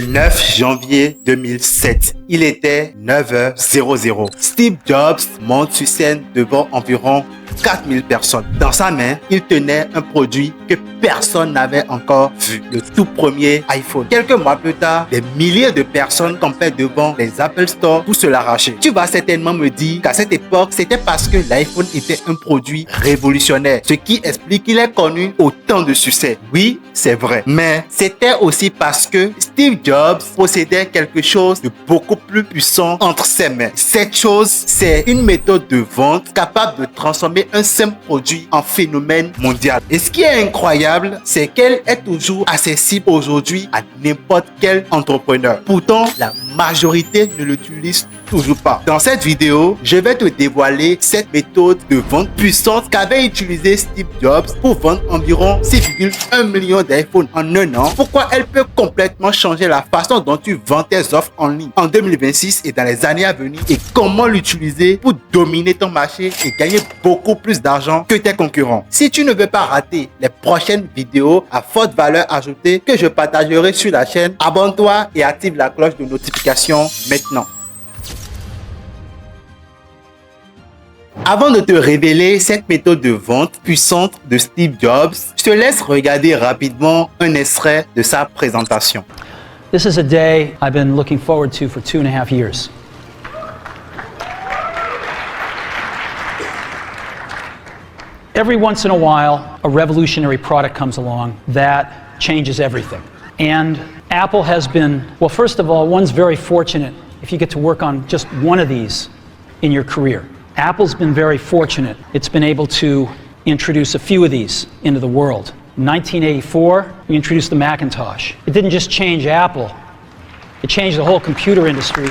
9 janvier 2007. Il était 9h00. Steve Jobs monte sur scène devant environ 4000 personnes. Dans sa main, il tenait un produit que personne n'avait encore vu, le tout premier iPhone. Quelques mois plus tard, des milliers de personnes campaient devant les Apple Store pour se l'arracher. Tu vas certainement me dire qu'à cette époque, c'était parce que l'iPhone était un produit révolutionnaire, ce qui explique qu'il est connu autant de succès. Oui, c'est vrai. Mais c'était aussi parce que Steve Jobs possédait quelque chose de beaucoup plus puissant entre ses mains. Cette chose, c'est une méthode de vente capable de transformer un simple produit en phénomène mondial. Et ce qui est incroyable, c'est qu'elle est toujours accessible aujourd'hui à n'importe quel entrepreneur. Pourtant, la majorité ne l'utilise toujours pas. Dans cette vidéo, je vais te dévoiler cette méthode de vente puissante qu'avait utilisé Steve Jobs pour vendre environ 6,1 millions d'iPhone en un an. Pourquoi elle peut complètement changer la façon dont tu vends tes offres en ligne en 2026 et dans les années à venir, et comment l'utiliser pour dominer ton marché et gagner beaucoup plus d'argent que tes concurrents. Si tu ne veux pas rater les prochaines vidéos à forte valeur ajoutée que je partagerai sur la chaîne, abonne-toi et active la cloche de notification maintenant. Avant de te révéler cette méthode de vente puissante de Steve Jobs, je te laisse regarder rapidement un extrait de sa présentation. This is a day I've been looking forward to for 2.5 years. Every once in a while, a revolutionary product comes along that changes everything. And Apple has been, well, first of all, one's very fortunate if you get to work on just one of these in your career. Apple's been very fortunate. It's been able to introduce a few of these into the world. In 1984, we introduced the Macintosh. It didn't just change Apple, it changed the whole computer industry.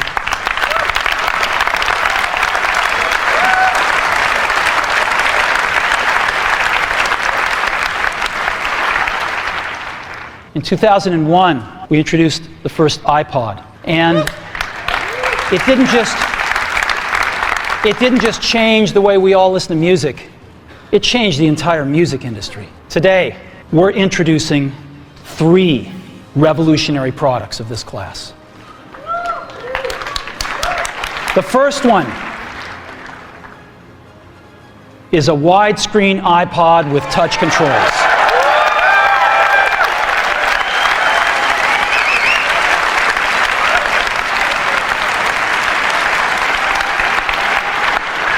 In 2001, we introduced the first iPod, and it didn't just change the way we all listen to music, it changed the entire music industry. Today, we're introducing 3 revolutionary products of this class. The first one is a widescreen iPod with touch controls.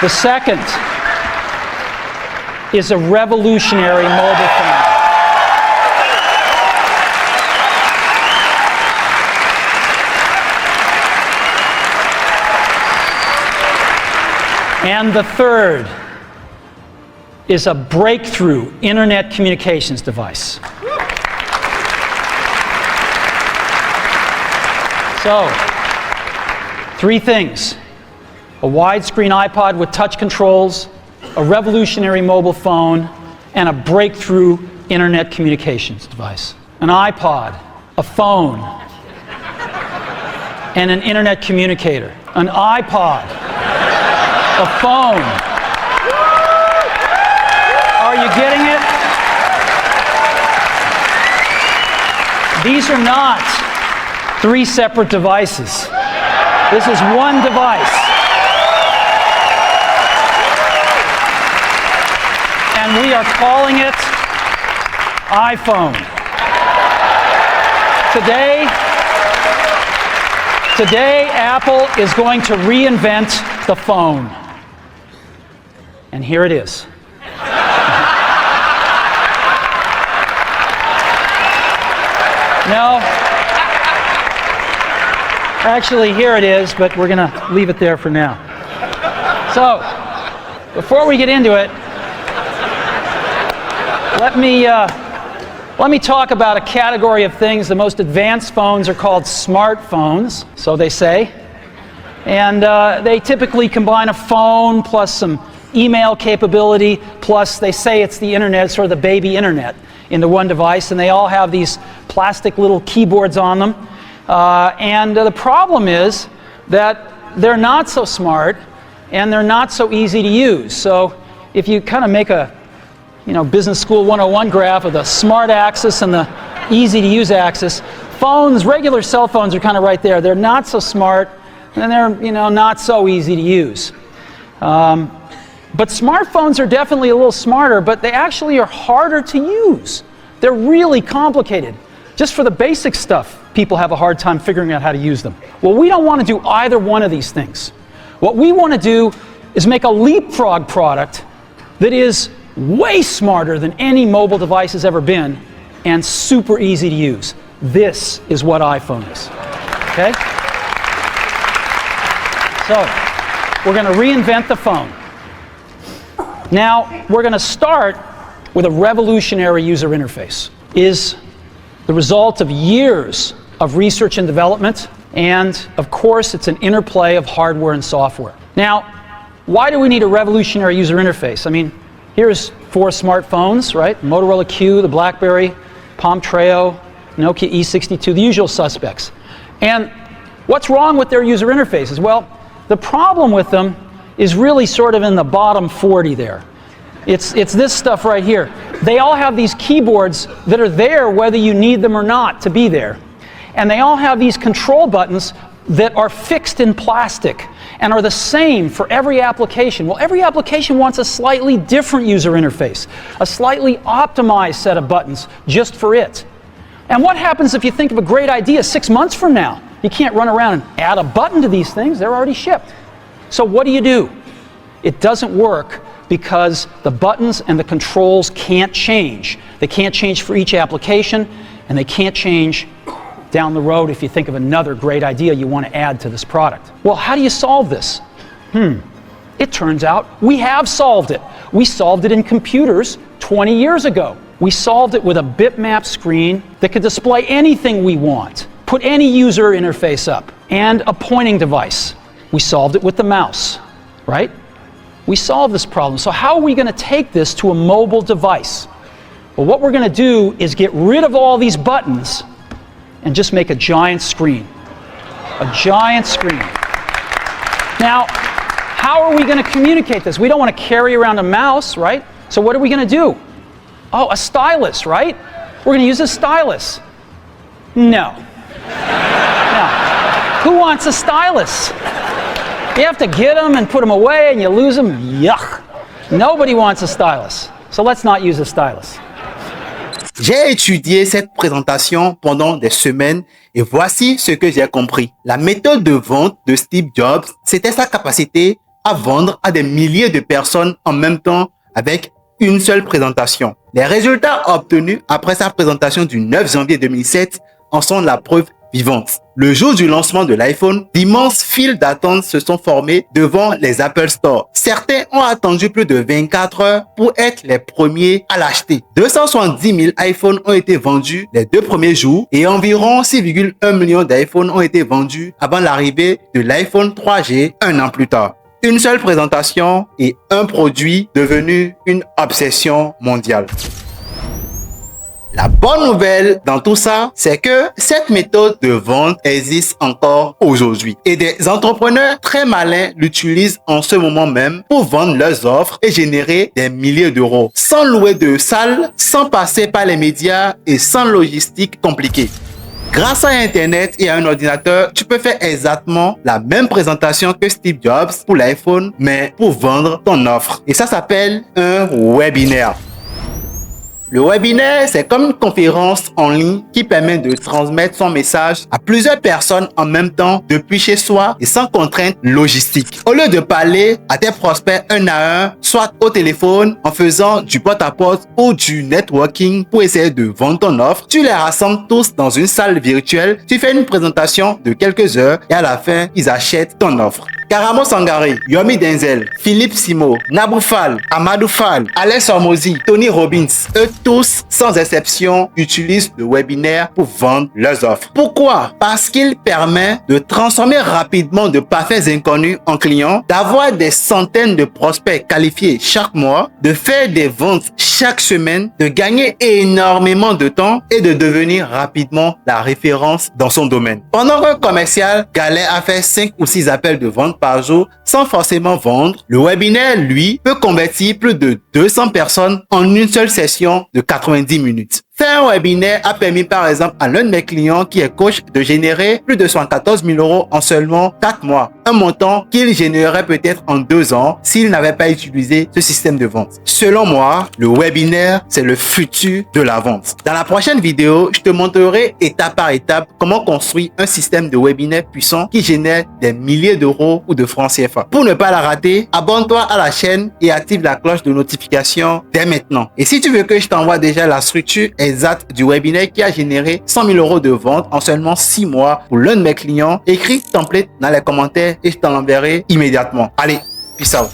The second is a revolutionary mobile phone. And the third is a breakthrough internet communications device. So, 3 things. A widescreen iPod with touch controls, a revolutionary mobile phone, and a breakthrough internet communications device. An iPod, a phone, and an internet communicator. An iPod, a phone. Are you getting it? These are not 3 separate devices. This is one device. And we are calling it iPhone. Today, Apple is going to reinvent the phone. And here it is. No. Actually, here it is, but we're going to leave it there for now. So, before we get into it, let me talk about a category of things. The most advanced phones are called smartphones, so they say. And they typically combine a phone plus some email capability, plus they say it's the internet, sort of the baby internet, into one device, and they all have these plastic little keyboards on them. And the problem is that they're not so smart and they're not so easy to use. So if you kind of make a Business School 101 graph of the smart axis and the easy to use axis, phones, regular cell phones are kind of right there. They're not so smart, and they're, not so easy to use. But smartphones are definitely a little smarter, but they actually are harder to use. They're really complicated. Just for the basic stuff, people have a hard time figuring out how to use them. Well, we don't want to do either one of these things. What we want to do is make a leapfrog product that is way smarter than any mobile device has ever been and super easy to use. This is what iPhone is. Okay? So, we're going to reinvent the phone. Now, we're going to start with a revolutionary user interface. Is the result of years of research and development, and of course, it's an interplay of hardware and software. Now, why do we need a revolutionary user interface? I mean, here's 4 smartphones, right? Motorola Q, the BlackBerry, Palm Treo, Nokia E62, the usual suspects. And what's wrong with their user interfaces? Well, the problem with them is really sort of in the bottom 40 there. It's this stuff right here. They all have these keyboards that are there whether you need them or not to be there. And they all have these control buttons that are fixed in plastic and are the same for every application. Well, every application wants a slightly different user interface, a slightly optimized set of buttons just for it. And what happens if you think of a great idea 6 months from now? You can't run around and add a button to these things. They're already shipped. So what do? It doesn't work because the buttons and the controls can't change. They can't change for each application, and they can't change down the road if you think of another great idea you want to add to this product. Well, how do you solve this? It turns out we have solved it. We solved it in computers 20 years ago. We solved it with a bitmap screen that could display anything we want, put any user interface up, and a pointing device. We solved it with the mouse, right? We solved this problem. So how are we going to take this to a mobile device? Well, what we're going to do is get rid of all these buttons and just make a giant screen. A giant screen. Now, how are we going to communicate this? We don't want to carry around a mouse, right? So what are we going to do? Oh, a stylus, right? We're going to use a stylus. No. No. Who wants a stylus? You have to get them and put them away and you lose them. Yuck. Nobody wants a stylus. So let's not use a stylus. J'ai étudié cette présentation pendant des semaines et voici ce que j'ai compris. La méthode de vente de Steve Jobs, c'était sa capacité à vendre à des milliers de personnes en même temps avec une seule présentation. Les résultats obtenus après sa présentation du 9 janvier 2007 en sont la preuve vivante. Le jour du lancement de l'iPhone, d'immenses files d'attente se sont formées devant les Apple Store. Certains ont attendu plus de 24 heures pour être les premiers à l'acheter. 270 000 iPhones ont été vendus les 2 premiers jours et environ 6,1 millions d'iPhones ont été vendus avant l'arrivée de l'iPhone 3G 1 an plus tard. Une seule présentation et un produit devenu une obsession mondiale. La bonne nouvelle dans tout ça, c'est que cette méthode de vente existe encore aujourd'hui. Et des entrepreneurs très malins l'utilisent en ce moment même pour vendre leurs offres et générer des milliers d'euros. Sans louer de salle, sans passer par les médias et sans logistique compliquée. Grâce à Internet et à un ordinateur, tu peux faire exactement la même présentation que Steve Jobs pour l'iPhone, mais pour vendre ton offre. Et ça s'appelle un webinaire. Le webinaire, c'est comme une conférence en ligne qui permet de transmettre son message à plusieurs personnes en même temps depuis chez soi et sans contrainte logistique. Au lieu de parler à tes prospects un à un, soit au téléphone, en faisant du porte-à-porte ou du networking pour essayer de vendre ton offre, tu les rassembles tous dans une salle virtuelle, tu fais une présentation de quelques heures et à la fin, ils achètent ton offre. Karamo Sangare, Yomi Denzel, Philippe Simo, Nabou Fall, Amadou Fall, Alex Hormozy, Tony Robbins, eux tous, sans exception, utilisent le webinaire pour vendre leurs offres. Pourquoi? Parce qu'il permet de transformer rapidement de parfaits inconnus en clients, d'avoir des centaines de prospects qualifiés chaque mois, de faire des ventes chaque semaine, de gagner énormément de temps et de devenir rapidement la référence dans son domaine. Pendant qu'un commercial galère à faire 5 ou 6 appels de vente par jour sans forcément vendre, le webinaire, lui, peut convertir plus de 200 personnes en une seule session de 90 minutes. Faire un webinaire a permis par exemple à l'un de mes clients qui est coach de générer plus de 74 000 € en seulement 4 mois. Un montant qu'il générerait peut-être en 2 ans s'il n'avait pas utilisé ce système de vente. Selon moi, le webinaire, c'est le futur de la vente. Dans la prochaine vidéo, je te montrerai étape par étape comment construire un système de webinaire puissant qui génère des milliers d'euros ou de francs CFA. Pour ne pas la rater, abonne-toi à la chaîne et active la cloche de notification dès maintenant. Et si tu veux que je t'envoie déjà la structure exacte du webinaire qui a généré 100 000 € de vente en seulement 6 mois pour l'un de mes clients, écris template dans les commentaires et je t'en l'enverrai immédiatement. Allez, peace out.